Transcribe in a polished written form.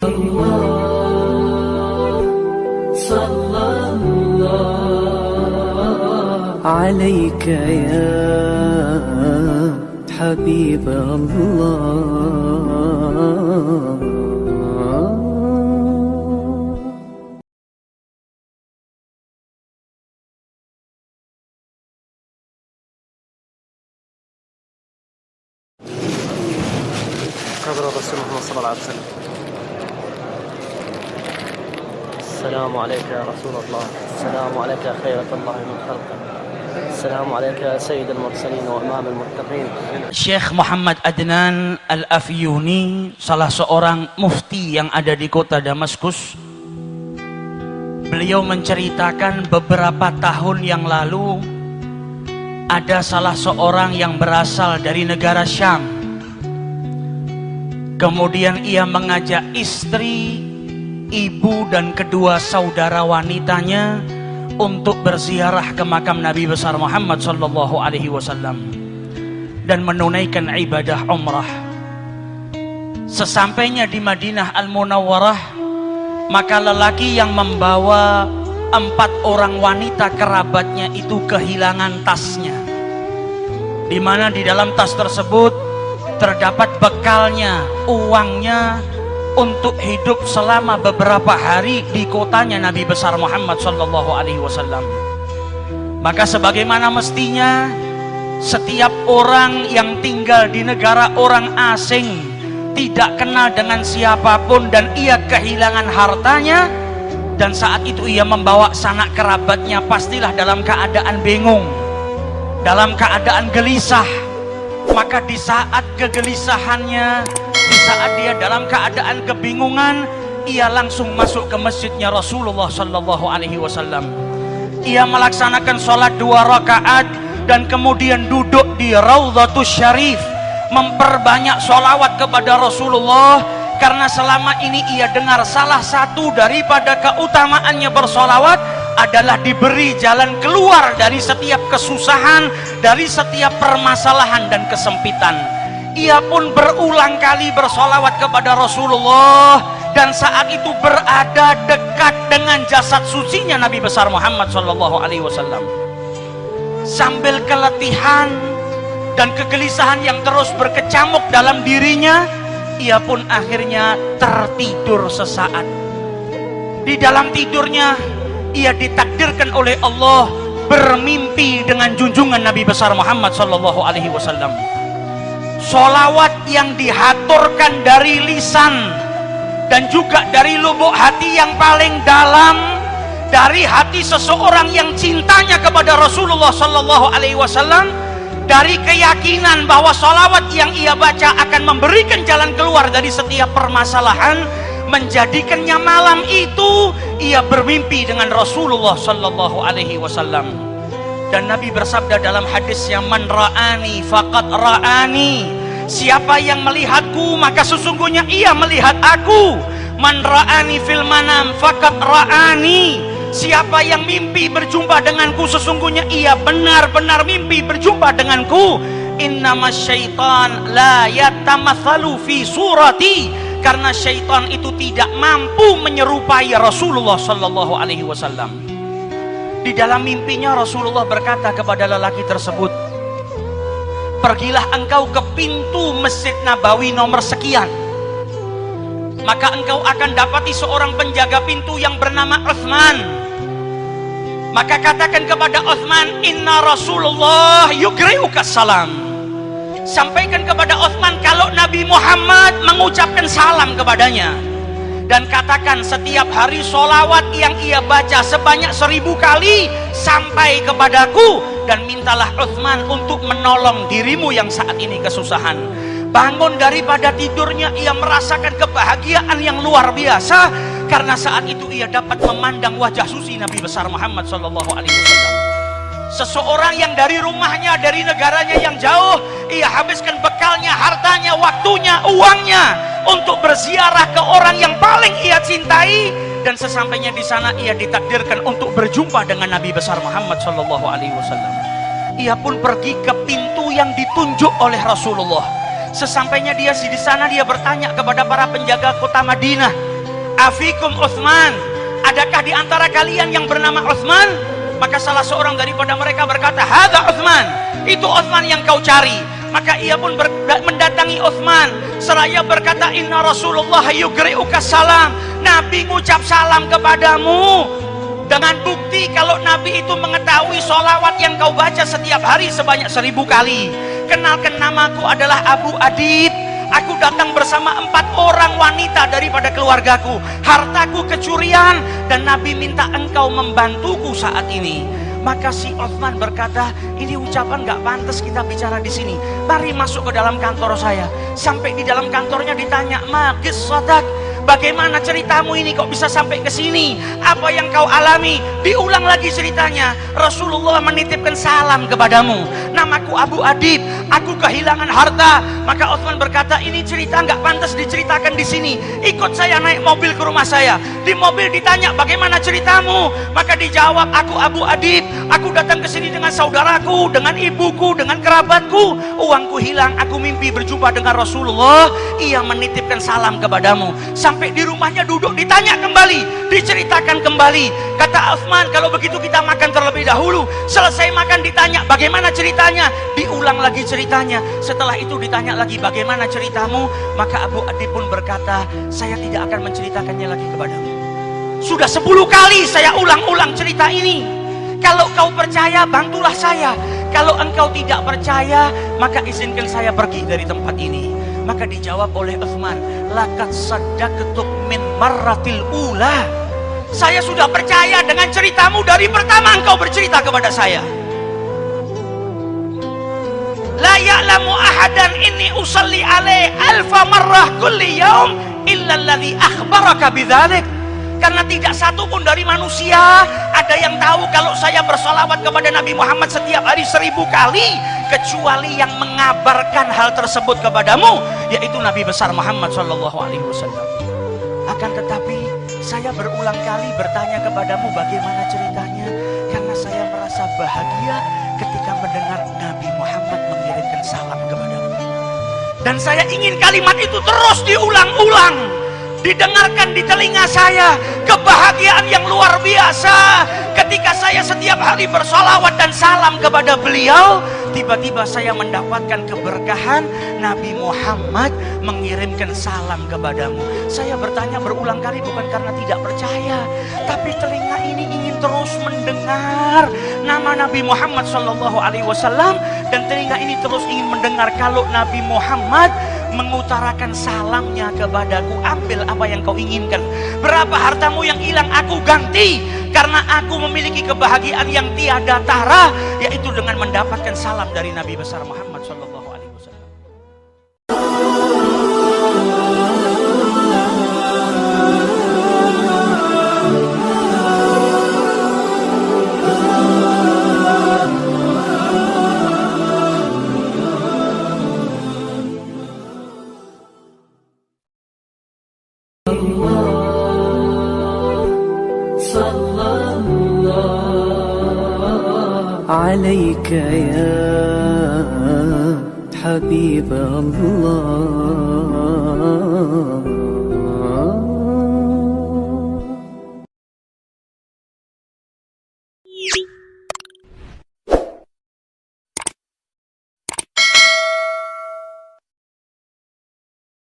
الله صلى الله عليك يا حبيب الله. حضرة رسول الله صلى الله عليه وسلم. السلام عليك يا رسول الله، السلام عليك يا خيرة الله من خلقه، السلام عليك يا سيد المرسلين وإمام المتقين. Syekh Muhammad Adnan Al-Afyuni, salah seorang mufti yang ada di kota Damaskus. Beliau menceritakan beberapa tahun yang lalu ada salah seorang yang berasal dari negara Syam. Kemudian ia mengajak istri, ibu dan kedua saudara wanitanya untuk berziarah ke makam Nabi besar Muhammad sallallahu alaihi wasallam dan menunaikan ibadah umrah. Sesampainya di Madinah Al-Munawwarah, maka lelaki yang membawa 4 orang wanita kerabatnya itu kehilangan tasnya, di mana di dalam tas tersebut terdapat bekalnya, uangnya untuk hidup selama beberapa hari di kotanya Nabi besar Muhammad sallallahu alaihi wasallam. Maka sebagaimana mestinya setiap orang yang tinggal di negara orang asing, tidak kenal dengan siapapun, dan ia kehilangan hartanya, dan saat itu ia membawa sanak kerabatnya, pastilah dalam keadaan bingung, dalam keadaan gelisah. Maka di saat kegelisahannya, di saat dia dalam keadaan kebingungan, ia langsung masuk ke masjidnya Rasulullah sallallahu alaihi wasallam. Ia melaksanakan sholat 2 rakaat dan kemudian duduk di Raudhatus Syarif, memperbanyak sholawat kepada Rasulullah, karena selama ini ia dengar salah satu daripada keutamaannya bersolawat adalah diberi jalan keluar dari setiap kesusahan, dari setiap permasalahan dan kesempitan. Ia pun berulang kali bersolawat kepada Rasulullah, dan saat itu berada dekat dengan jasad sucinya Nabi besar Muhammad sallallahu alaihi wasallam. Sambil keletihan dan kegelisahan yang terus berkecamuk dalam dirinya, ia pun akhirnya tertidur sesaat. Di dalam tidurnya ia ditakdirkan oleh Allah bermimpi dengan junjungan Nabi besar Muhammad sallallahu alaihi wasallam. Sholawat yang dihaturkan dari lisan dan juga dari lubuk hati yang paling dalam, dari hati seseorang yang cintanya kepada Rasulullah sallallahu alaihi wasallam, dari keyakinan bahwa sholawat yang ia baca akan memberikan jalan keluar dari setiap permasalahan, menjadikannya malam itu ia bermimpi dengan Rasulullah sallallahu alaihi wasallam. Dan Nabi bersabda dalam hadis yang man ra'ani faqad ra'ani, siapa yang melihatku maka sesungguhnya ia melihat aku. Man ra'ani fil manam faqad ra'ani, siapa yang mimpi berjumpa denganku sesungguhnya ia benar-benar mimpi berjumpa denganku. Innamas syaitan la yatamatsalu fi surati, karena syaitan itu tidak mampu menyerupai Rasulullah sallallahu alaihi wasallam. Di dalam mimpinya Rasulullah berkata kepada lelaki tersebut, pergilah engkau ke pintu Masjid Nabawi nomor sekian, maka engkau akan dapati seorang penjaga pintu yang bernama Utsman. Maka katakan kepada Utsman, inna Rasulullah yugri'uka salam. Sampaikan kepada Utsman kalau Nabi Muhammad mengucapkan salam kepadanya, dan katakan setiap hari sholawat yang ia baca sebanyak 1000 kali sampai kepadaku, dan mintalah Utsman untuk menolong dirimu yang saat ini kesusahan. Bangun daripada tidurnya, ia merasakan kebahagiaan yang luar biasa, karena saat itu ia dapat memandang wajah suci Nabi besar Muhammad sallallahu alaihi wasallam. Seseorang yang dari rumahnya, dari negaranya yang jauh, ia habiskan bekalnya, hartanya, waktunya, uangnya untuk berziarah ke orang yang paling ia cintai, dan sesampainya di sana ia ditakdirkan untuk berjumpa dengan Nabi besar Muhammad sallallahu alaihi wasallam. Ia pun pergi ke pintu yang ditunjuk oleh Rasulullah. Sesampainya dia di sana, dia bertanya kepada para penjaga kota Madinah, Afikum Utsman, adakah di antara kalian yang bernama Utsman? Maka salah seorang daripada mereka berkata, hadza Utsman, itu Utsman yang kau cari. Maka ia pun mendatangi Utsman seraya berkata, inna Rasulullah yugri'uka salam, Nabi ngucap salam kepadamu. Dengan bukti kalau Nabi itu mengetahui sholawat yang kau baca setiap hari sebanyak 1000 kali. Kenalkan, namaku adalah Abu Adib. Aku datang bersama 4 orang wanita daripada keluargaku. Hartaku kecurian dan Nabi minta engkau membantuku saat ini. Maka si Utsman berkata, ini ucapan gak pantas kita bicara di sini. Mari masuk ke dalam kantor saya. Sampai di dalam kantornya ditanya, ma qissatak, bagaimana ceritamu ini kok bisa sampai ke sini? Apa yang kau alami? Diulang lagi ceritanya. Rasulullah menitipkan salam kepadamu. Namaku Abu Adib, aku kehilangan harta. Maka Utsman berkata, ini cerita nggak pantas diceritakan di sini. Ikut saya naik mobil ke rumah saya. Di mobil ditanya, bagaimana ceritamu? Maka dijawab, aku Abu Adib, aku datang ke sini dengan saudaraku, dengan ibuku, dengan kerabatku. Uangku hilang, aku mimpi berjumpa dengan Rasulullah. Ia menitipkan salam kepadamu. Sampai di rumahnya duduk, ditanya kembali, diceritakan kembali. Kata Utsman, kalau begitu kita makan terlebih dahulu. Selesai makan ditanya, bagaimana ceritanya? Diulang lagi ceritanya. Setelah itu ditanya lagi, bagaimana ceritamu? Maka Abu Adib pun berkata, saya tidak akan menceritakannya lagi kepadamu. Sudah 10 kali saya ulang-ulang cerita ini. Kalau kau percaya, bantulah saya. Kalau engkau tidak percaya, maka izinkan saya pergi dari tempat ini. Maka dijawab oleh Utsman, laqad saddaqtuk min marratil ula. Saya sudah percaya dengan ceritamu dari pertama engkau bercerita kepada saya. La ya'lamu ahadan inni usalli alaihi alfa marrah kulli yaum illa alladhi akhbaraka bidzalik. Karena tidak satu pun dari manusia ada yang tahu kalau saya bersolawat kepada Nabi Muhammad setiap hari 1000 kali, kecuali yang mengabarkan hal tersebut kepadamu, yaitu Nabi besar Muhammad SAW. Akan tetapi saya berulang kali bertanya kepadamu bagaimana ceritanya, karena saya merasa bahagia ketika mendengar Nabi Muhammad mengirimkan salam kepadamu. Dan saya ingin kalimat itu terus diulang-ulang, didengarkan di telinga saya. Kebahagiaan yang luar biasa ketika saya setiap hari bersolawat dan salam kepada beliau. Tiba-tiba saya mendapatkan keberkahan, Nabi Muhammad mengirimkan salam kepadamu. Saya bertanya berulang kali bukan karena tidak percaya, tapi telinga ini ingin terus mendengar nama Nabi Muhammad SAW, dan telinga ini terus ingin mendengar kalau Nabi Muhammad mengutarakan salamnya kepadaku. Ambil apa yang kau inginkan. Berapa hartamu yang hilang aku ganti, karena aku memiliki kebahagiaan yang tiada tara, yaitu dengan mendapatkan salam dari Nabi besar Muhammad SAW. عليك يا حبيب الله